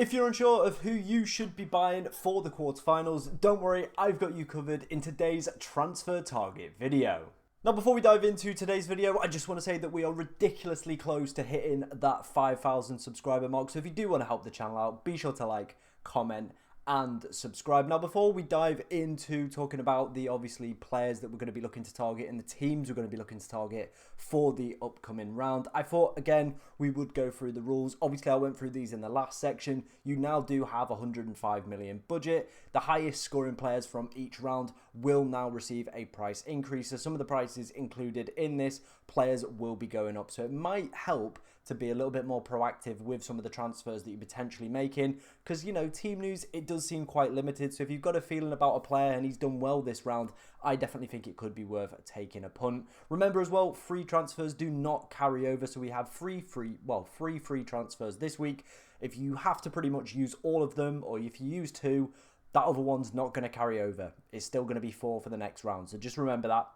If you're unsure of who you should be buying for the quarterfinals, don't worry, I've got you covered in today's transfer target video. Now, before we dive into today's video, I just want to say that we are ridiculously close to hitting that 5,000 subscriber mark. So if you do want to help the channel out, be sure to like, comment, and subscribe. Now, before we dive into talking about the obviously players that we're going to be looking to target and the teams we're going to be looking to target for the upcoming round, I thought again we would go through the rules. Obviously, I went through these in the last section. You now do have 105 million budget. The highest scoring players from each round will now receive a price increase. So some of the prices included in this players will be going up. So it might help to be a little bit more proactive with some of the transfers that you're potentially making, because, you know, team news, it does seem quite limited. So if you've got a feeling about a player and he's done well this round, I definitely think it could be worth taking a punt. Remember as well, free transfers do not carry over. So we have free transfers this week. If you have to pretty much use all of them, or if you use two, that other one's not going to carry over. It's still going to be 4 for the next round. So just remember that.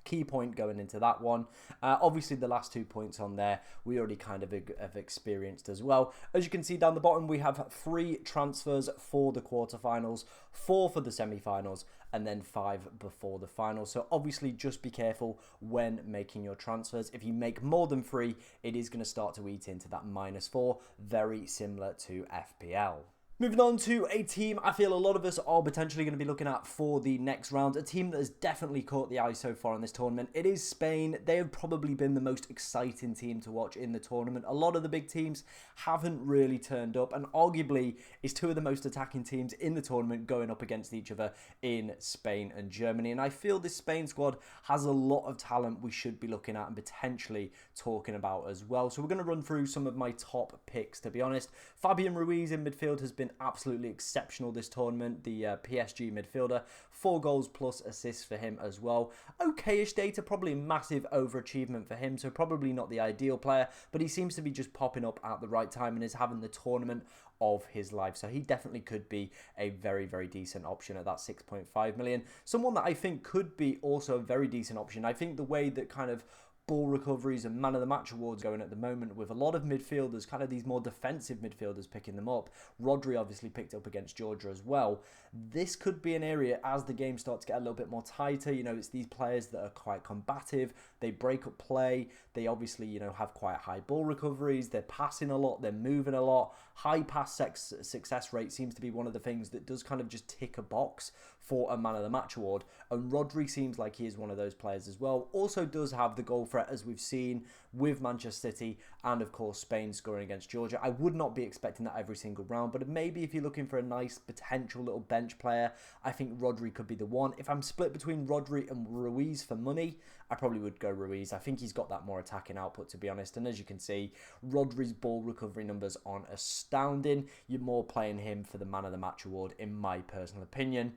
Key point going into that one. Obviously, the last 2 points on there, we already kind of have experienced as well. As you can see down the bottom, we have 3 transfers for the quarterfinals, 4 for the semi-finals, and then 5 before the final. So obviously, just be careful when making your transfers. If you make more than 3, it is going to start to eat into that -4, very similar to FPL. Moving on to a team I feel a lot of us are potentially going to be looking at for the next round. A team that has definitely caught the eye so far in this tournament. It is Spain. They have probably been the most exciting team to watch in the tournament. A lot of the big teams haven't really turned up, and arguably is 2 of the most attacking teams in the tournament going up against each other in Spain and Germany. And I feel this Spain squad has a lot of talent we should be looking at and potentially talking about as well. So we're going to run through some of my top picks, to be honest. Fabian Ruiz in midfield has been absolutely exceptional this tournament. The PSG midfielder, 4 goals plus assists for him as well. Okay-ish data, probably a massive overachievement for him, so probably not the ideal player, but he seems to be just popping up at the right time and is having the tournament of his life. So he definitely could be a very, very decent option at that 6.5 million. Someone that I think could be also a very decent option. I think the way that kind of ball recoveries and man of the match awards going at the moment, with a lot of midfielders, kind of these more defensive midfielders picking them up. Rodri obviously picked up against Georgia as well. This could be an area as the game starts to get a little bit more tighter. You know, it's these players that are quite combative. They break up play. They obviously, you know, have quite high ball recoveries. They're passing a lot. They're moving a lot. High pass success rate seems to be one of the things that does kind of just tick a box for a man of the match award. And Rodri seems like he is one of those players as well. Also does have the goal threat, as we've seen with Manchester City and of course Spain scoring against Georgia. I would not be expecting that every single round, but maybe if you're looking for a nice potential little bench player, I think Rodri could be the one. If I'm split between Rodri and Ruiz for money, I probably would go Ruiz. I think he's got that more attacking output, to be honest. And as you can see, Rodri's ball recovery numbers aren't astounding. You're more playing him for the man of the match award, in my personal opinion.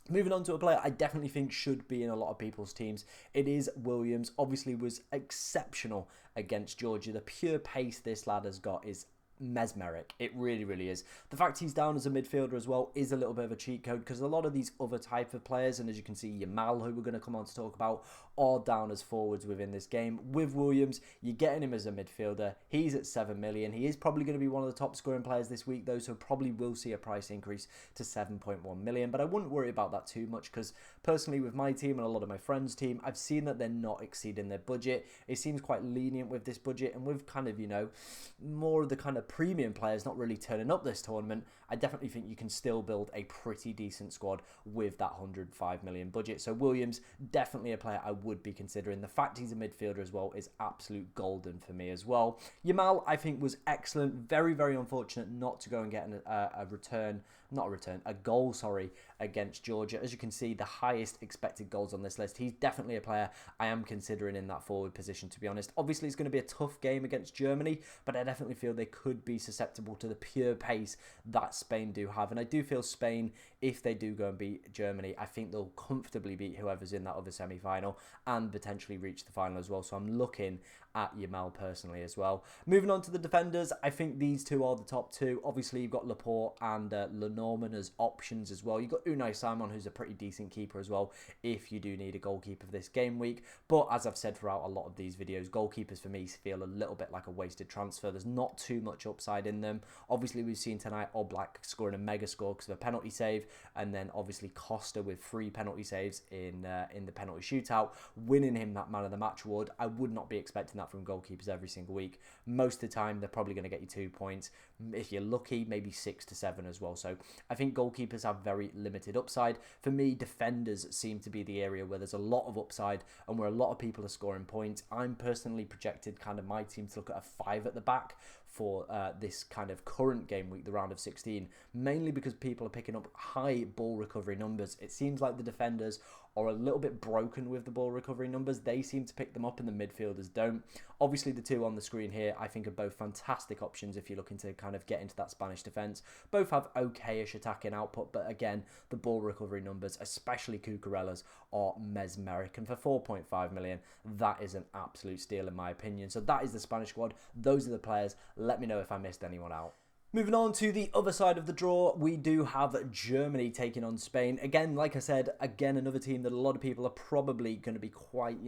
Moving on to a player I definitely think should be in a lot of people's teams. It is Williams. Obviously was exceptional against Georgia. The pure pace this lad has got is mesmeric. It really, really is. The fact he's down as a midfielder as well is a little bit of a cheat code, because a lot of these other type of players, and as you can see, Yamal, who we're going to come on to talk about, are down as forwards within this game. With Williams, you're getting him as a midfielder. He's at 7 million. He is probably going to be one of the top scoring players this week, though, so probably will see a price increase to 7.1 million. But I wouldn't worry about that too much, because personally with my team and a lot of my friends' team, I've seen that they're not exceeding their budget. It seems quite lenient with this budget, and with kind of, you know, more of the kind of premium players not really turning up this tournament, I definitely think you can still build a pretty decent squad with that 105 million budget. So Williams, definitely a player I would be considering. The fact he's a midfielder as well is absolute golden for me as well. Yamal, I think, was excellent. Very, very unfortunate not to go and get a goal, against Georgia. As you can see, the highest expected goals on this list. He's definitely a player I am considering in that forward position, to be honest. Obviously, it's going to be a tough game against Germany, but I definitely feel they could be susceptible to the pure pace that Spain do have. And I do feel Spain, if they do go and beat Germany, I think they'll comfortably beat whoever's in that other semi-final and potentially reach the final as well. So I'm looking at Yamal personally as well. Moving on to the defenders, I think these two are the top 2. Obviously, you've got Laporte and Lenormand as options as well. You've got Unai Simon, who's a pretty decent keeper as well, if you do need a goalkeeper for this game week. But as I've said throughout a lot of these videos, goalkeepers for me feel a little bit like a wasted transfer. There's not too much upside in them. Obviously, we've seen tonight Oblak scoring a mega score because of a penalty save, and then obviously Costa with 3 penalty saves in the penalty shootout, winning him that man of the match award. I would not be expecting that from goalkeepers every single week. Most of the time, they're probably going to get you 2 points. If you're lucky, maybe 6 to 7 as well. So I think goalkeepers have very limited upside. For me, defenders seem to be the area where there's a lot of upside and where a lot of people are scoring points. I'm personally projected kind of my team to look at a 5 at the back for this kind of current game week, the round of 16, mainly because people are picking up high ball recovery numbers. It seems like the defenders are a little bit broken with the ball recovery numbers. They seem to pick them up and the midfielders don't. Obviously, the 2 on the screen here, I think, are both fantastic options if you're looking to kind of get into that Spanish defence. Both have okay-ish attacking output, but again, the ball recovery numbers, especially Cucurella's, are mesmeric. And for 4.5 million, that is an absolute steal in my opinion. So that is the Spanish squad. Those are the players. Let me know if I missed anyone out. Moving on to the other side of the draw, we do have Germany taking on Spain. Again, like I said, another team that a lot of people are probably going to be quite,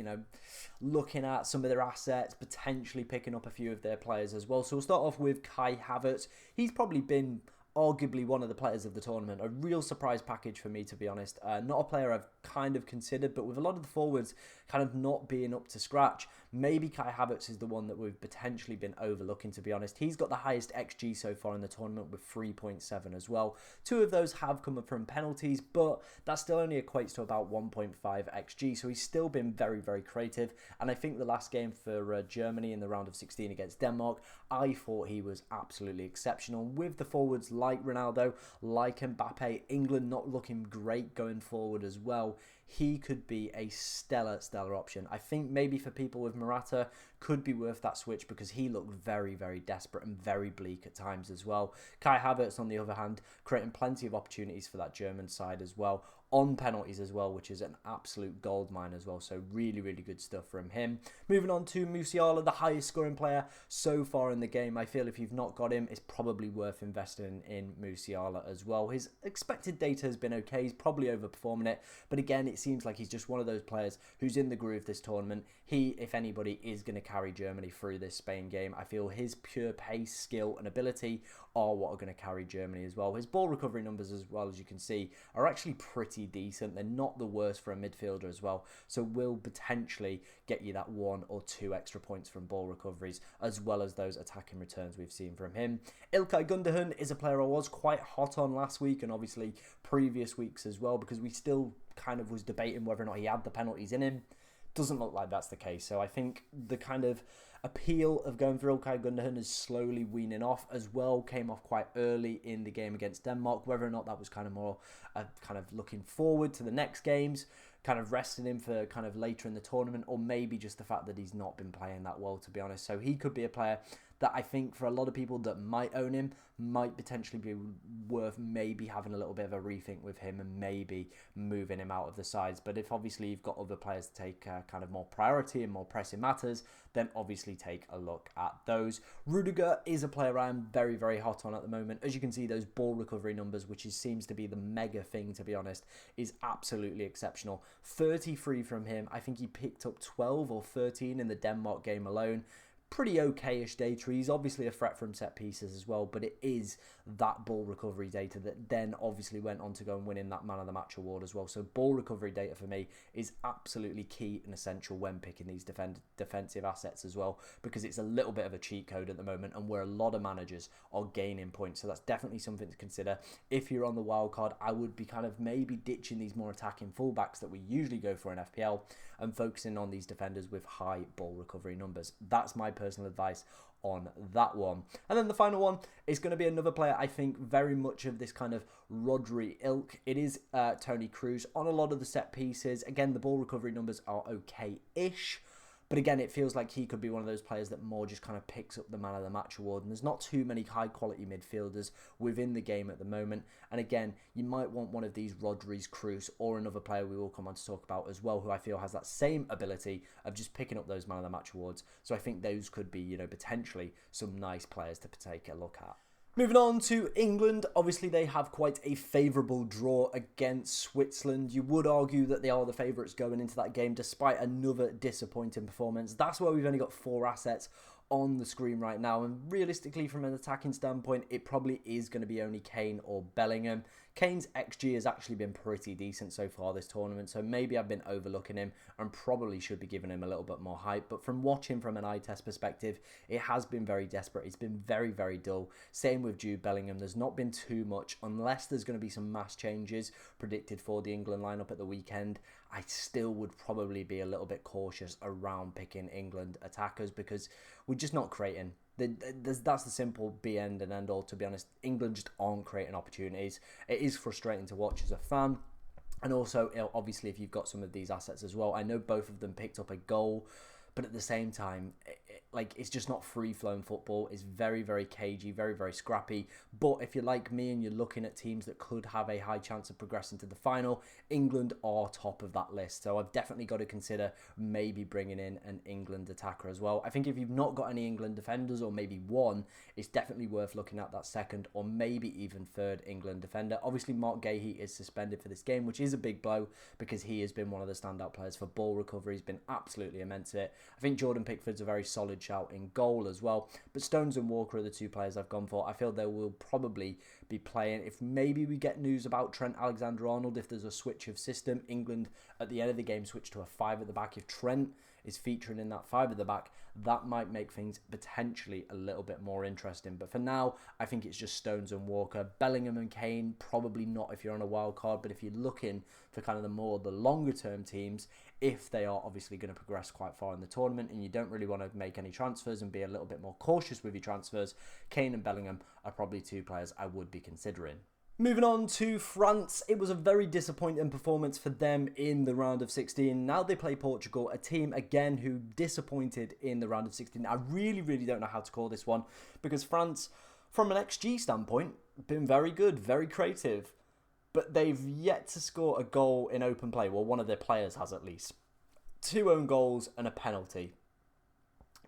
looking at some of their assets, potentially picking up a few of their players as well. So we'll start off with Kai Havertz. He's probably been arguably one of the players of the tournament. A real surprise package for me, to be honest. Not a player I've kind of considered, but with a lot of the forwards kind of not being up to scratch, maybe Kai Havertz is the one that we've potentially been overlooking, to be honest. He's got the highest XG so far in the tournament with 3.7 as well. 2 of those have come from penalties, but that still only equates to about 1.5 XG, so he's still been very, very creative. And I think the last game for Germany in the round of 16 against Denmark, I thought he was absolutely exceptional. With the forwards like Ronaldo, like Mbappe, England not looking great going forward as well, he could be a stellar option. I think maybe for people with Morata, could be worth that switch because he looked very, very desperate and very bleak at times as well. Kai Havertz, on the other hand, creating plenty of opportunities for that German side as well, on penalties as well, which is an absolute goldmine as well. So really, really good stuff from him. Moving on to Musiala, the highest scoring player so far in the game. I feel if you've not got him, it's probably worth investing in Musiala as well. His expected data has been okay. He's probably overperforming it. But again, it seems like he's just one of those players who's in the groove this tournament. He, if anybody, is going to carry Germany through this Spain game. I feel his pure pace, skill and ability are what are going to carry Germany as well. His ball recovery numbers, as well as you can see, are actually pretty decent. They're not the worst for a midfielder as well, so will potentially get you that 1 or 2 extra points from ball recoveries, as well as those attacking returns we've seen from him. Ilkay Gundogan is a player I was quite hot on last week, and obviously previous weeks as well, because we still kind of was debating whether or not he had the penalties in him. Doesn't look like that's the case. So I think the kind of appeal of going for Ilkay Gundogan is slowly weaning off as well. Came off quite early in the game against Denmark. Whether or not that was kind of more kind of looking forward to the next games, kind of resting him for kind of later in the tournament, or maybe just the fact that he's not been playing that well, to be honest. So he could be a player that I think for a lot of people that might own him, might potentially be worth maybe having a little bit of a rethink with him and maybe moving him out of the sides. But if obviously you've got other players to take kind of more priority and more pressing matters, then obviously take a look at those. Rudiger is a player I'm very, very hot on at the moment. As you can see, those ball recovery numbers, which seems to be the mega thing, to be honest, is absolutely exceptional. 33 from him. I think he picked up 12 or 13 in the Denmark game alone. Pretty okay-ish data. He's obviously a threat from set pieces as well, but it is that ball recovery data that then obviously went on to go and win in that man of the match award as well. So ball recovery data for me is absolutely key and essential when picking these defensive assets as well, because it's a little bit of a cheat code at the moment and where a lot of managers are gaining points. So that's definitely something to consider. If you're on the wild card, I would be kind of maybe ditching these more attacking fullbacks that we usually go for in FPL and focusing on these defenders with high ball recovery numbers. That's my personal advice on that one. And then the final one is going to be another player I think very much of this kind of Rodri ilk. It is Toni Kroos on a lot of the set pieces. Again, the ball recovery numbers are okay-ish. But again, it feels like he could be one of those players that more just kind of picks up the man of the match award. And there's not too many high quality midfielders within the game at the moment. And again, you might want one of these Rodri's, Kroos, or another player we will come on to talk about as well, who I feel has that same ability of just picking up those man of the match awards. So I think those could be, potentially some nice players to take a look at. Moving on to England, obviously they have quite a favourable draw against Switzerland. You would argue that they are the favourites going into that game despite another disappointing performance. That's why we've only got 4 assets on the screen right now, and realistically from an attacking standpoint, it probably is going to be only Kane or Bellingham. Kane's XG has actually been pretty decent so far this tournament, so maybe I've been overlooking him and probably should be giving him a little bit more hype. But from watching from an eye test perspective, it has been very desperate. It's been very, very dull. Same with Jude Bellingham. There's not been too much, unless there's going to be some mass changes predicted for the England lineup at the weekend. I still would probably be a little bit cautious around picking England attackers because we're just not creating. That's the simple be end and end all, to be honest. England just aren't creating opportunities. It is frustrating to watch as a fan. And also, obviously, if you've got some of these assets as well, I know both of them picked up a goal, but at the same time, it's just not free-flowing football. It's very, very cagey, very, very scrappy. But if you're like me and you're looking at teams that could have a high chance of progressing to the final, England are top of that list. So I've definitely got to consider maybe bringing in an England attacker as well. I think if you've not got any England defenders, or maybe one, it's definitely worth looking at that second or maybe even third England defender. Obviously, Mark Gahey is suspended for this game, which is a big blow because he has been one of the standout players for ball recovery. He's been absolutely immense at it. I think Jordan Pickford's a very solid shout in goal as well. But Stones and Walker are the two players I've gone for. I feel they will probably be playing. If maybe we get news about Trent Alexander-Arnold, if there's a switch of system, England at the end of the game switch to a 5 at the back. If Trent is featuring in that 5 at the back, that might make things potentially a little bit more interesting. But for now, I think it's just Stones and Walker. Bellingham and Kane, probably not if you're on a wild card, but if you're looking for kind of the longer term teams, if they are obviously going to progress quite far in the tournament and you don't really want to make any transfers and be a little bit more cautious with your transfers, Kane and Bellingham are probably two players I would be considering. Moving on to France, it was a very disappointing performance for them in the round of 16. Now they play Portugal, a team again who disappointed in the round of 16. I really don't know how to call this one because France, from an XG standpoint, been very good, very creative, but they've yet to score a goal in open play. Well, one of their players has at least. 2 own goals and a penalty.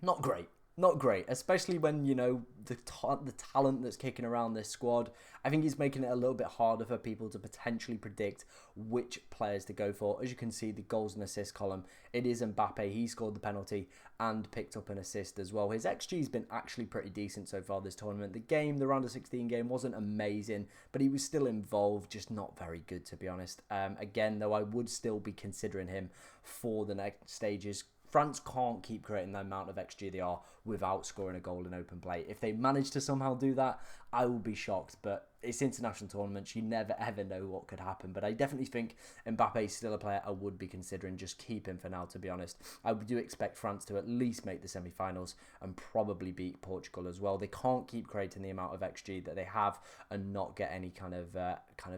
Not great. Not great, especially when, you know, the talent that's kicking around this squad. I think he's making it a little bit harder for people to potentially predict which players to go for. As you can see, the goals and assists column, it is Mbappe. He scored the penalty and picked up an assist as well. His XG has been actually pretty decent so far this tournament. The round of 16 game wasn't amazing, but he was still involved, just not very good, to be honest. Again, though, I would still be considering him for the next stages. France can't keep creating the amount of XG they are without scoring a goal in open play. If they manage to somehow do that, I will be shocked. But it's international tournaments. You never, ever know what could happen. But I definitely think Mbappe is still a player I would be considering just keeping for now, to be honest. I do expect France to at least make the semi-finals and probably beat Portugal as well. They can't keep creating the amount of XG that they have and not get any kind of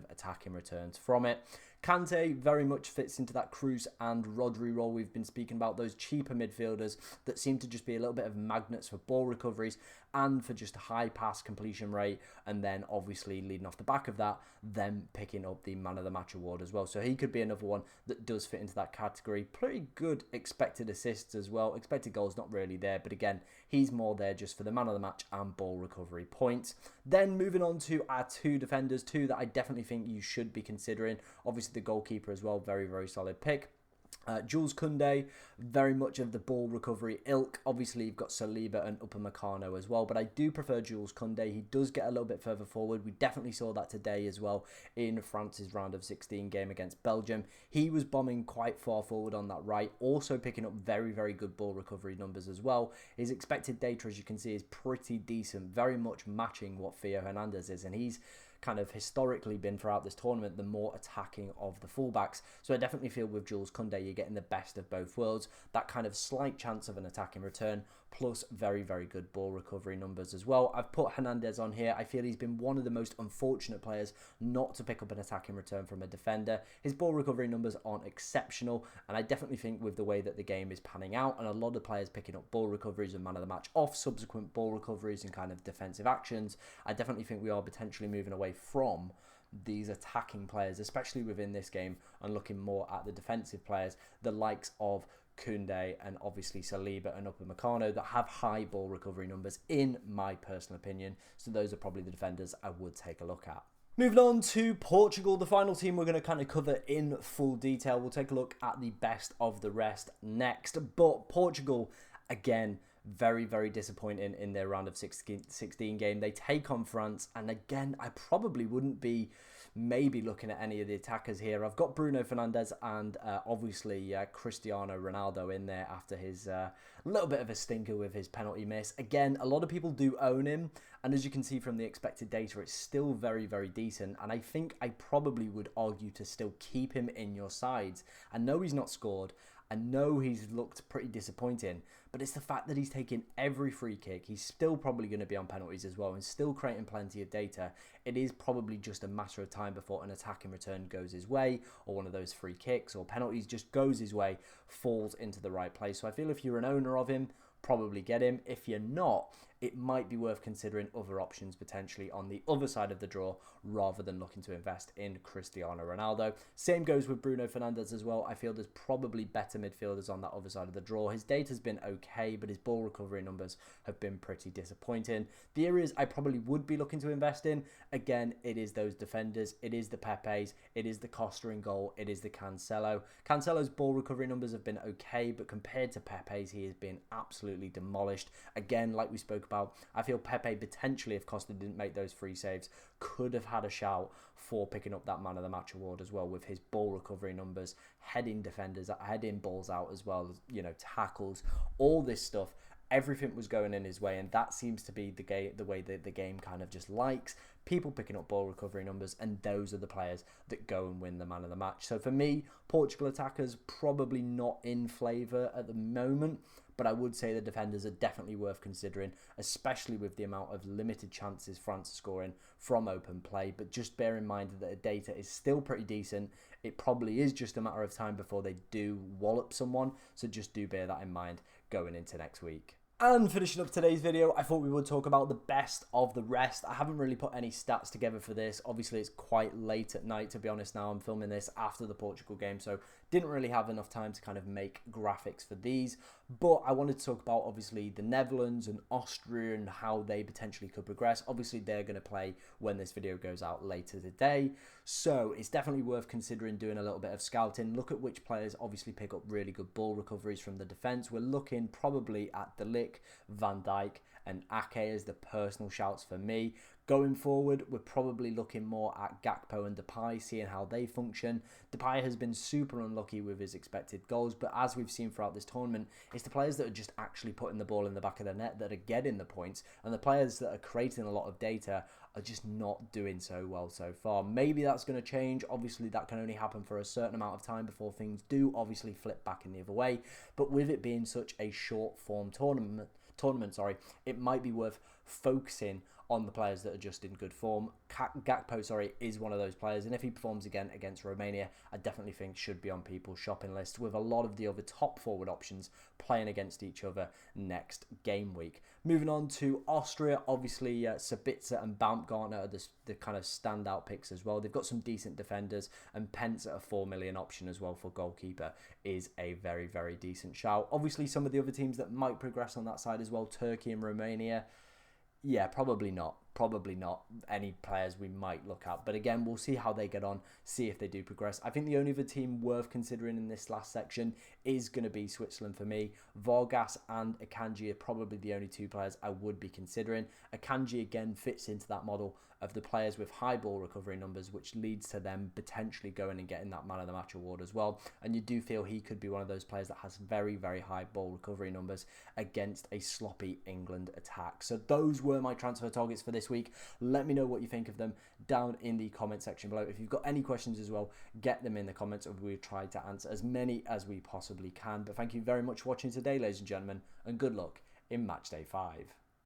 attacking returns from it. Kante very much fits into that Kroos and Rodri role we've been speaking about, those cheaper midfielders that seem to just be a little bit of magnets for ball recoveries and for just a high pass completion rate, and then obviously leading off the back of that, them picking up the Man of the Match award as well. So he could be another one that does fit into that category. Pretty good expected assists as well. Expected goals not really there, but again, he's more there just for the Man of the Match and ball recovery points. Then moving on to our 2 defenders, 2 that I definitely think you should be considering. Obviously the goalkeeper as well, very solid pick. Jules Koundé, very much of the ball recovery ilk. Obviously, you've got Saliba and Upamecano as well, but I do prefer Jules Koundé. He does get a little bit further forward. We definitely saw that today as well in France's round of 16 game against Belgium. He was bombing quite far forward on that right, also picking up very good ball recovery numbers as well. His expected data, as you can see, is pretty decent, very much matching what Theo Hernandez is, and he's kind of historically been throughout this tournament the more attacking of the fullbacks. So I definitely feel with Jules Koundé you're getting the best of both worlds, that kind of slight chance of an attacking return plus very good ball recovery numbers as well. I've put Hernandez on here. I feel he's been one of the most unfortunate players not to pick up an attacking return from a defender. His ball recovery numbers aren't exceptional, and I definitely think with the way that the game is panning out and a lot of players picking up ball recoveries and Man of the Match off subsequent ball recoveries and kind of defensive actions, I definitely think we are potentially moving away from these attacking players, especially within this game, and looking more at the defensive players, the likes of Koundé and obviously Saliba and Upamecano that have high ball recovery numbers in my personal opinion. So those are probably the defenders I would take a look at. Moving on to Portugal, the final team we're going to kind of cover in full detail. We'll take a look at the best of the rest next. But Portugal, again, Very, very disappointing in their round of 16 game. They take on France, and again, I probably wouldn't be maybe looking at any of the attackers here. I've got Bruno Fernandes and obviously Cristiano Ronaldo in there after his little bit of a stinker with his penalty miss. Again, a lot of people do own him, and as you can see from the expected data, it's still very, very decent, and I think I probably would argue to still keep him in your sides. I know he's not scored, I know he's looked pretty disappointing, but it's the fact that he's taking every free kick. He's still probably going to be on penalties as well and still creating plenty of data. It is probably just a matter of time before an attacking return goes his way, or one of those free kicks or penalties just goes his way, falls into the right place. So I feel if you're an owner of him, probably get him. If you're not, it might be worth considering other options potentially on the other side of the draw rather than looking to invest in Cristiano Ronaldo. Same goes with Bruno Fernandes as well. I feel there's probably better midfielders on that other side of the draw. His data's been okay, but his ball recovery numbers have been pretty disappointing. The areas I probably would be looking to invest in, again, it is those defenders, it is the Pepes, it is the Costa in goal, it is the Cancelo. Cancelo's ball recovery numbers have been okay, but compared to Pepe's, he has been absolutely demolished. Again, like we spoke about, I feel Pepe potentially, if Costa didn't make those free saves, could have had a shout for picking up that man of the match award as well, with his ball recovery numbers, heading defenders, heading balls out as well, you know, tackles, all this stuff. Everything was going in his way, and that seems to be the way that the game kind of just likes. People picking up ball recovery numbers, and those are the players that go and win the man of the match. So for me, Portugal attackers probably not in flavour at the moment, but I would say the defenders are definitely worth considering, especially with the amount of limited chances France are scoring from open play. But just bear in mind that the data is still pretty decent. It probably is just a matter of time before they do wallop someone, so just do bear that in mind going into next week. And finishing up today's video, I thought we would talk about the best of the rest. I haven't really put any stats together for this. Obviously, it's quite late at night, to be honest now. I'm filming this after the Portugal game, so didn't really have enough time to kind of make graphics for these. But I wanted to talk about, obviously, the Netherlands and Austria and how they potentially could progress. Obviously, they're going to play when this video goes out later today. So it's definitely worth considering doing a little bit of scouting. Look at which players obviously pick up really good ball recoveries from the defence. We're looking probably at De Ligt, Van Dijk and Ake as the personal shouts for me. Going forward, we're probably looking more at Gakpo and Depay, seeing how they function. Depay has been super unlucky with his expected goals, but as we've seen throughout this tournament, it's the players that are just actually putting the ball in the back of the net that are getting the points, and the players that are creating a lot of data are just not doing so well so far. Maybe that's going to change. Obviously, that can only happen for a certain amount of time before things do obviously flip back in the other way, but with it being such a short form tournament, it might be worth focusing on the players that are just in good form. Gakpo, is one of those players, and if he performs again against Romania, I definitely think should be on people's shopping list, with a lot of the other top forward options playing against each other next game week. Moving on to Austria, obviously Sabitzer and Baumgartner are the kind of standout picks as well. They've got some decent defenders, and Pence at a 4 million option as well for goalkeeper is a very, very decent shout. Obviously, some of the other teams that might progress on that side as well, Turkey and Romania, yeah, probably not any players we might look at. But again, we'll see how they get on, see if they do progress. I think the only other team worth considering in this last section is going to be Switzerland for me. Vargas and Akanji are probably the only two players I would be considering. Akanji again fits into that model of the players with high ball recovery numbers, which leads to them potentially going and getting that man of the match award as well. And you do feel he could be one of those players that has very, very high ball recovery numbers against a sloppy England attack. So those were my transfer targets for this week. Let me know what you think of them down in the comment section below. If you've got any questions as well, get them in the comments, and we'll try to answer as many as we possibly can. But thank you very much for watching today, ladies and gentlemen, and good luck in Matchday 5.